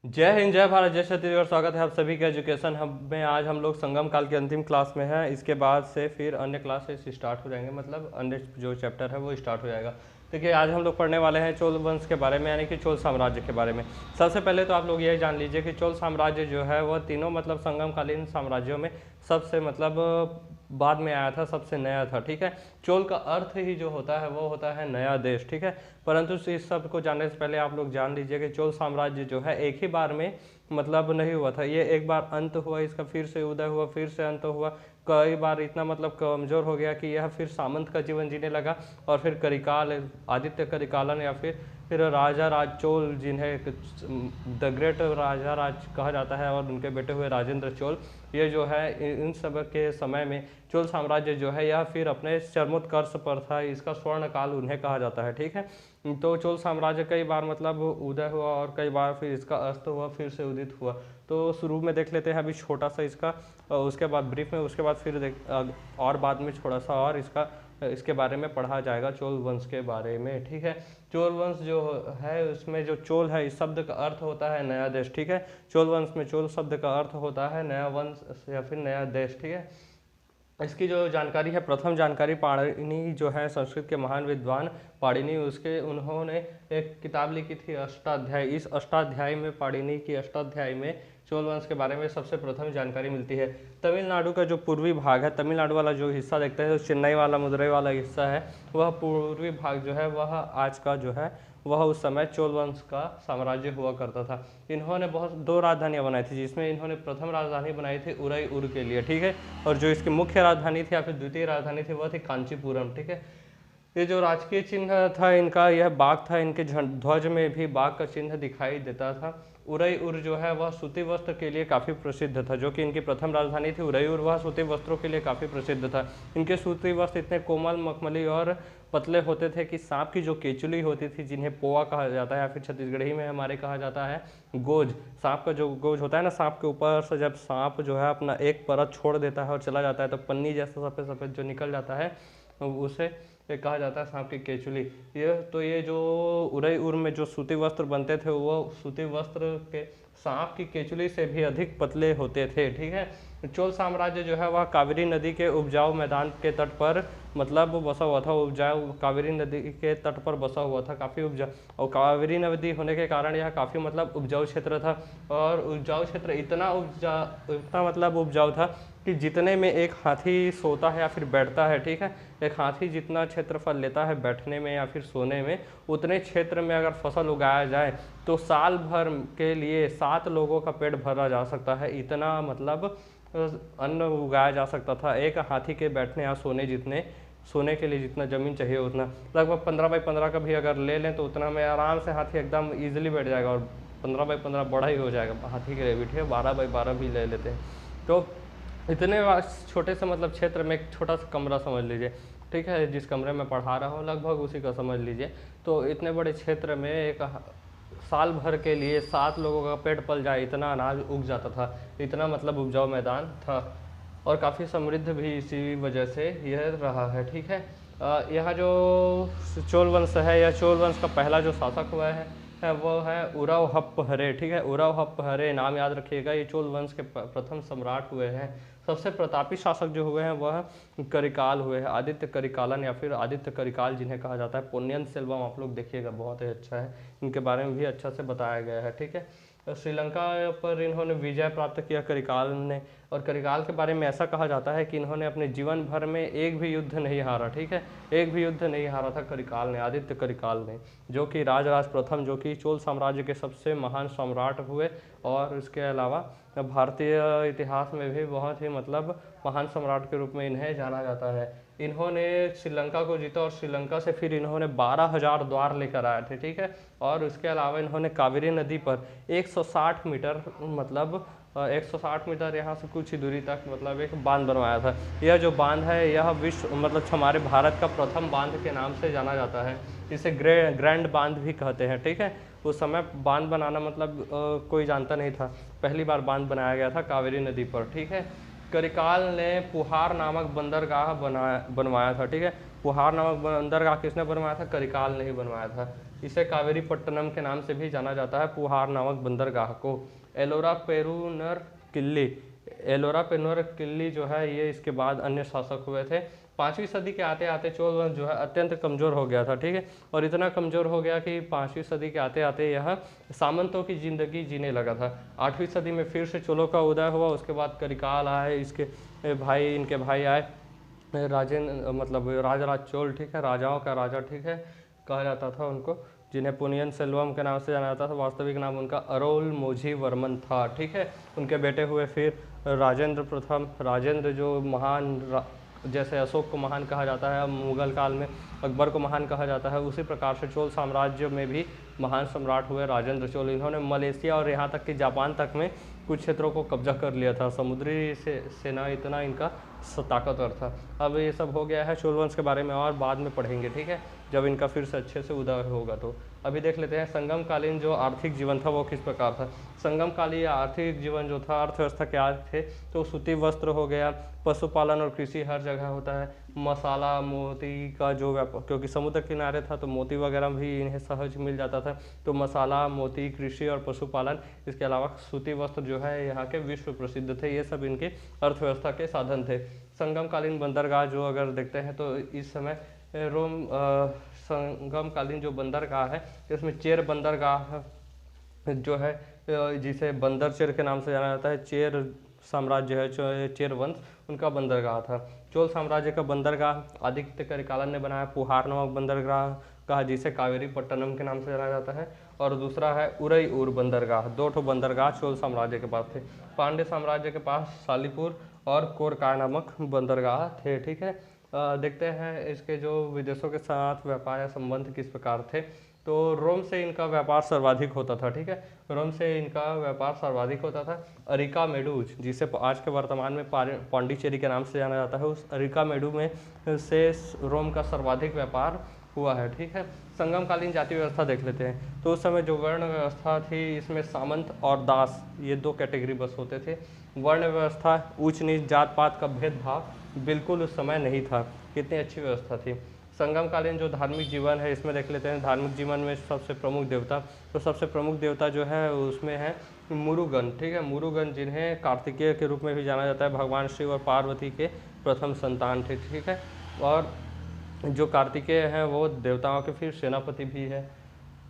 जय हिंद, जय भारत, जय छत्तीसगढ़। स्वागत है आप सभी के एजुकेशन हब में। आज हम लोग संगम काल की अंतिम क्लास में हैं। इसके बाद से फिर अन्य क्लासेस स्टार्ट हो जाएंगे, मतलब अन्य जो चैप्टर है वो स्टार्ट हो जाएगा। देखिए, आज हम लोग पढ़ने वाले हैं चोल वंश के बारे में, यानी कि चोल साम्राज्य के बारे में। सबसे पहले तो आप लोग यही जान लीजिए कि चोल साम्राज्य जो है वह तीनों मतलब संगमकालीन साम्राज्यों में सबसे मतलब बाद में आया था, सबसे नया था। ठीक है, चोल का अर्थ ही जो होता है वो होता है नया देश। ठीक है, परंतु इस सब को जानने से पहले आप लोग जान लीजिए कि चोल साम्राज्य जो है एक ही बार में मतलब नहीं हुआ था। ये एक बार अंत हुआ, इसका फिर से उदय हुआ, फिर से अंत हुआ। कई बार इतना मतलब कमजोर हो गया कि यह फिर सामंत का जीवन जीने लगा, और फिर करिकाल, आदित्य करिकालन, या फिर राजा राज चोल, जिन्हें द ग्रेट राजा राज कहा जाता है, और उनके बेटे हुए राजेंद्र चोल। ये जो है इन सब के समय में चोल साम्राज्य जो है यह फिर अपने चरमोत्कर्ष पर था। इसका स्वर्ण काल उन्हें कहा जाता है। ठीक है, तो चोल साम्राज्य कई बार मतलब उदय हुआ, और कई बार फिर इसका अस्त हुआ, फिर से उदित हुआ। तो शुरू में देख लेते हैं अभी छोटा सा इसका, उसके बाद ब्रीफ में, उसके बाद फिर और बाद में थोड़ा सा और इसके बारे में पढ़ा जाएगा, चोल वंश के बारे में। ठीक है, चोल वंश जो है उसमें जो चोल है इस शब्द का अर्थ होता है नया देश। ठीक है, चोल वंश में चोल शब्द का अर्थ होता है नया वंश या फिर नया देश। ठीक है, इसकी जो जानकारी है, प्रथम जानकारी पाणिनि जो है संस्कृत के महान विद्वान पाणिनि, उसके उन्होंने एक किताब लिखी थी अष्टाध्यायी। इस अष्टाध्यायी में, पाणिनि की अष्टाध्यायी में चोल वंश के बारे में सबसे प्रथम जानकारी मिलती है। तमिलनाडु का जो पूर्वी भाग है, तमिलनाडु वाला जो हिस्सा देखते हैं, जो चेन्नई वाला, मदुरई वाला हिस्सा है, वह पूर्वी भाग जो है वह आज का जो है वह उस समय चोल वंश का साम्राज्य हुआ करता था। इन्होंने बहुत दो राजधानियां बनाई थी, जिसमें इन्होंने प्रथम राजधानी बनाई थी उरई के लिए। ठीक है, और जो इसकी मुख्य राजधानी थी या फिर द्वितीय राजधानी थी वह थी कांचीपुरम। ठीक है, ये जो राजकीय चिन्ह था इनका, यह बाघ था। इनके ध्वज में भी बाघ का चिन्ह दिखाई देता था। उरईउर जो है वह सूती वस्त्र के लिए काफ़ी प्रसिद्ध था, जो कि इनकी प्रथम राजधानी थी उरईउर, वह सूती वस्त्रों के लिए काफ़ी प्रसिद्ध था। इनके सूती वस्त्र इतने कोमल, मखमली और पतले होते थे कि सांप की जो केचुली होती थी, जिन्हें पोआ कहा जाता है, या फिर छत्तीसगढ़ी में हमारे कहा जाता है गोज। सांप का जो गोज होता है ना, सांप के ऊपर से जब सांप जो है अपना एक परत छोड़ देता है और चला जाता है, तो पन्नी जैसा सफ़ेद सफ़ेद जो निकल जाता है, उसे ये कहा जाता है सांप की केचुली। ये जो उरईउर में जो सूती वस्त्र बनते थे, वो सूती वस्त्र के सांप की केचुली से भी अधिक पतले होते थे। ठीक है, चोल साम्राज्य जो है वह कावेरी नदी के उपजाऊ मैदान के तट पर मतलब बसा हुआ था। उपजाऊ कावेरी नदी के तट पर बसा हुआ था, काफ़ी उपजाऊ, और कावेरी नदी होने के कारण यह काफ़ी मतलब उपजाऊ क्षेत्र था। और उपजाऊ क्षेत्र इतना मतलब उपजाऊ था कि जितने में एक हाथी सोता है या फिर बैठता है, ठीक है, एक हाथी जितना क्षेत्रफल लेता है बैठने में या फिर सोने में, उतने क्षेत्र में अगर फसल उगाया जाए तो साल भर के लिए 7 लोगों का पेट भरा जा सकता है। इतना मतलब अन्न उगाया जा सकता था एक हाथी के बैठने या सोने के लिए जितना ज़मीन चाहिए उतना। लगभग 15x15 का भी अगर ले लें तो उतना में आराम से हाथी एकदम ईजिली बैठ जाएगा, और 15x15 बड़ा ही हो जाएगा हाथी के लिए भी। ठीक है, 12x12 भी ले लेते हैं तो इतने छोटे से मतलब क्षेत्र में एक छोटा सा कमरा समझ लीजिए। ठीक है, जिस कमरे में पढ़ा रहा हूँ लगभग उसी का समझ लीजिए। तो इतने बड़े क्षेत्र में एक साल भर के लिए 7 लोगों का पेट पल जाए, इतना अनाज उग जाता था। इतना मतलब उपजाऊ मैदान था, और काफ़ी समृद्ध भी इसी वजह से यह रहा है। ठीक है, यह जो चोल वंश है, यह चोल वंश का पहला जो शासक हुआ है वो है उराव हप्पहरे। ठीक है, उराव हप्पहरे नाम याद रखिएगा, ये चोल वंश के प्रथम सम्राट हुए हैं। सबसे प्रतापी शासक जो हुए हैं वह करिकाल हुए हैं, आदित्य करिकालन या फिर आदित्य करिकाल जिन्हें कहा जाता है। पोन्नियन सेल्वम आप लोग देखिएगा, बहुत ही अच्छा है, इनके बारे में भी अच्छा से बताया गया है। ठीक है, श्रीलंका पर इन्होंने विजय प्राप्त किया करिकाल ने, और करिकाल के बारे में ऐसा कहा जाता है कि इन्होंने अपने जीवन भर में एक भी युद्ध नहीं हारा। ठीक है, एक भी युद्ध नहीं हारा था करिकाल ने, आदित्य करिकाल ने, जो कि राजराज प्रथम, जो कि चोल साम्राज्य के सबसे महान सम्राट हुए। और इसके अलावा भारतीय इतिहास में भी बहुत ही मतलब महान सम्राट के रूप में इन्हें जाना जाता है। इन्होंने श्रीलंका को जीता, और श्रीलंका से फिर इन्होंने 12,000 द्वार लेकर आए थे। ठीक है, और उसके अलावा इन्होंने कावेरी नदी पर 160 मीटर मतलब 160 मीटर यहाँ से कुछ ही दूरी तक मतलब एक बांध बनवाया था। यह जो बांध है यह विश्व मतलब हमारे भारत का प्रथम बांध के नाम से जाना जाता है। इसे ग्रैंड बांध भी कहते हैं। ठीक है, उस समय बांध बनाना मतलब कोई जानता नहीं था, पहली बार बांध बनाया गया था कावेरी नदी पर। ठीक है, करिकाल ने पुहार नामक बंदरगाह बनवाया था। ठीक है, पुहार नामक बंदरगाह किसने बनवाया था? करिकाल ने ही बनवाया था। इसे कावेरी पट्टनम के नाम से भी जाना जाता है, पुहार नामक बंदरगाह को। एलोरा पेरूनर किल्ली, एलोरा पेरूनर किल्ली जो है ये इसके बाद अन्य शासक हुए थे। 5वीं सदी के आते आते चोल वंश जो है अत्यंत कमज़ोर हो गया था, ठीक है, और इतना कमज़ोर हो गया कि 5वीं सदी के आते आते यह सामंतों की ज़िंदगी जीने लगा था। 8वीं सदी में फिर से चोलों का उदय हुआ, उसके बाद करिकाल आए, इसके भाई इनके भाई आए राजेंद्र, मतलब राजराज चोल, ठीक है, राजाओं का राजा, ठीक है, कहा जाता था उनको, जिन्हें पुनियन सेल्वम के नाम से जाना जाता था। वास्तविक नाम उनका अरोल मोझी वर्मन था, ठीक है। उनके बेटे हुए फिर राजेंद्र प्रथम, राजेंद्र जो महान, जैसे अशोक को महान कहा जाता है मुगल काल में, अकबर को महान कहा जाता है, उसी प्रकार से चोल साम्राज्य में भी महान सम्राट हुए राजेंद्र चोल। इन्होंने मलेशिया और यहाँ तक कि जापान तक में कुछ क्षेत्रों को कब्जा कर लिया था। समुद्री सेना इतना इनका ताकतवर था। अब ये सब हो गया है चोल वंश के बारे में, और बाद में पढ़ेंगे, ठीक है, जब इनका फिर से अच्छे से उदय होगा। तो अभी देख लेते हैं संगम कालीन जो आर्थिक जीवन था वो किस प्रकार था। संगम कालीन आर्थिक जीवन जो था, अर्थव्यवस्था क्या थे, तो सूती वस्त्र हो गया, पशुपालन और कृषि हर जगह होता है, मसाला मोती का जो व्यापार, क्योंकि समुद्र किनारे था तो मोती वगैरह भी इन्हें सहज मिल जाता था, तो मसाला, मोती, कृषि और पशुपालन, इसके अलावा सूती वस्त्र जो है यहाँ के विश्व प्रसिद्ध थे। ये सब इनके अर्थव्यवस्था के साधन थे। संगम कालीन बंदरगाह जो अगर देखते हैं तो इस समय संगम कालीन जो बंदरगाह है इसमें चेर बंदरगाह जो है, जिसे बंदर चेर के नाम से जाना जाता है, चेर साम्राज्य है, चेर वंश, उनका बंदरगाह था। चोल साम्राज्य का बंदरगाह आदित्य करिकालन ने बनाया, पुहार नामक बंदरगाह कहा, जिसे कावेरी पट्टनम के नाम से जाना जाता है, और दूसरा है उरईउर बंदरगाह। 2 ठो बंदरगाह चोल साम्राज्य के पास थे। पांड्य साम्राज्य के पास सालीपुर और कोरकाय नामक बंदरगाह थे, ठीक है। देखते हैं इसके जो विदेशों के साथ व्यापार या संबंध किस प्रकार थे। तो रोम से इनका व्यापार सर्वाधिक होता था, ठीक है, रोम से इनका व्यापार सर्वाधिक होता था। अरिका मेडू, जिसे आज के वर्तमान में पांडिचेरी के नाम से जाना जाता है, उस अरिका मेडू में से रोम का सर्वाधिक व्यापार हुआ है, ठीक है। संगमकालीन जाति व्यवस्था देख लेते हैं। तो उस समय जो वर्ण व्यवस्था थी इसमें सामंत और दास, ये 2 कैटेगरी बस होते थे। वर्ण व्यवस्था, ऊंच नीच जात पात का भेदभाव बिल्कुल उस समय नहीं था। कितनी अच्छी व्यवस्था थी। संगमकालीन जो धार्मिक जीवन है इसमें देख लेते हैं। धार्मिक जीवन में सबसे प्रमुख देवता, तो सबसे प्रमुख देवता जो है उसमें है मुरुगन, ठीक है, मुरुगन, जिन्हें कार्तिकेय के रूप में भी जाना जाता है, भगवान शिव और पार्वती के प्रथम संतान थे, ठीक है। और जो कार्तिकेय हैं वो देवताओं के फिर सेनापति भी है,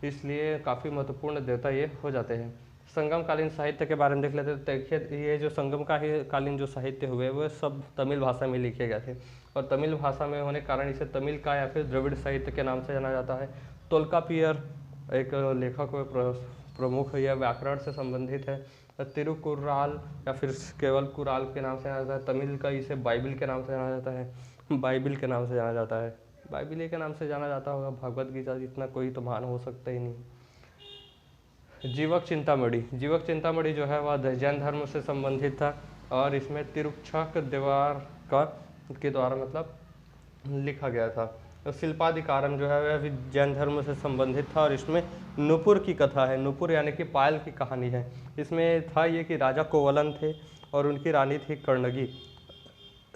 इसलिए काफ़ी महत्वपूर्ण देवता ये हो जाते हैं। संगम कालीन साहित्य के बारे में देख लेते हैं। देखिए ये जो संगम कालीन जो साहित्य हुए वो सब तमिल भाषा में लिखे गए थे, और तमिल भाषा में होने के कारण इसे तमिल का या फिर द्रविड़ साहित्य के नाम से जाना जाता है। तोल्कापियर एक लेखक व प्रमुख, यह व्याकरण से संबंधित है। तिरुकुराल या फिर केवल कुराल के नाम से जाना जाता है। तमिल का इसे बाइबिल के नाम से जाना जाता है, बाइबिल के नाम से जाना जाता है, बाइबिल के नाम से जाना जाता होगा, भगवद गीता जितना कोई तो महान हो सकता ही नहीं। जीवक चिंतामणि, जीवक चिंतामणि जो है वह जैन धर्म से संबंधित था, और इसमें तिरुक्षक देवार का के द्वारा मतलब लिखा गया था। तो शिल्पाधिकारम जो है वह भी जैन धर्म से संबंधित था, और इसमें नुपुर की कथा है। नुपुर यानी कि पायल की कहानी है। इसमें था ये कि राजा कोवलन थे और उनकी रानी थी कर्णगी।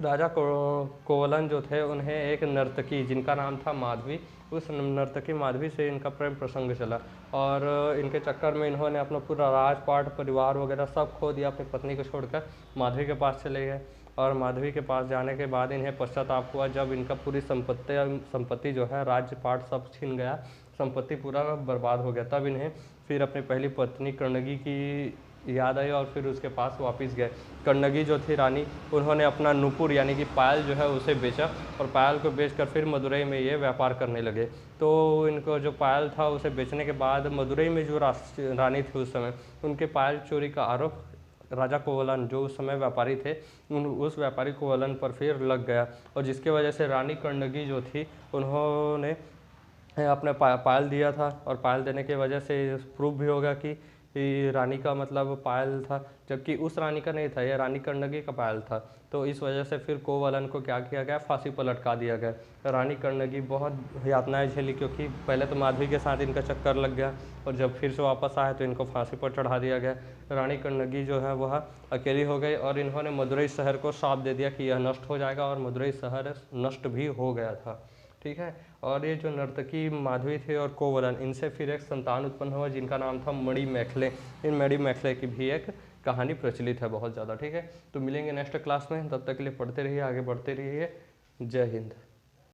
राजा कोवलन जो थे उन्हें एक नर्तकी जिनका नाम था माधवी, उस नर्तकी माधवी से इनका प्रेम प्रसंग चला, और इनके चक्कर में इन्होंने अपना पूरा राजपाट परिवार वगैरह सब खो दिया, अपनी पत्नी को छोड़कर माधवी के पास चले गए। और माधवी के पास जाने के बाद इन्हें पश्चाताप हुआ, जब इनका पूरी संपत्ति जो है राज्यपाट सब छीन गया, संपत्ति पूरा बर्बाद हो गया। तब इन्हें फिर अपनी पहली पत्नी कर्णगी की याद आई और फिर उसके पास वापस गए। कर्णगी जो थी रानी, उन्होंने अपना नुपुर यानी कि पायल जो है उसे बेचा, और पायल को बेचकर फिर मदुरई में ये व्यापार करने लगे। तो इनको जो पायल था उसे बेचने के बाद मदुरई में जो रानी थी उस समय, उनके पायल चोरी का आरोप राजा कोवलन जो उस समय व्यापारी थे उस व्यापारी कोवलन पर फिर लग गया, और जिसके वजह से रानी कर्णगी जो थी उन्होंने अपने पायल दिया था, और पायल देने की वजह से प्रूफ भी होगा कि रानी का मतलब पायल था, जबकि उस रानी का नहीं था, यह रानी कर्णगी का पायल था। तो इस वजह से फिर कोवलन को क्या किया गया, फांसी पर लटका दिया गया। रानी कर्णगी बहुत यातनाएं झेली, क्योंकि पहले तो माधवी के साथ इनका चक्कर लग गया, और जब फिर से वापस आए तो इनको फांसी पर चढ़ा दिया गया। रानी कर्णगी जो है वह अकेली हो गई, और इन्होंने मदुरई शहर को श्राप दे दिया कि यह नष्ट हो जाएगा, और मदुरई शहर नष्ट भी हो गया था। ठीक है। और ये जो नर्तकी माधवी थे और कोवलन, इनसे फिर एक संतान उत्पन्न हुआ जिनका नाम था मणि मैखले। इन मणि मैखले की भी एक कहानी प्रचलित है बहुत ज़्यादा, ठीक है। तो मिलेंगे नेक्स्ट क्लास में, तब तक के लिए पढ़ते रहिए, आगे बढ़ते रहिए। जय हिंद।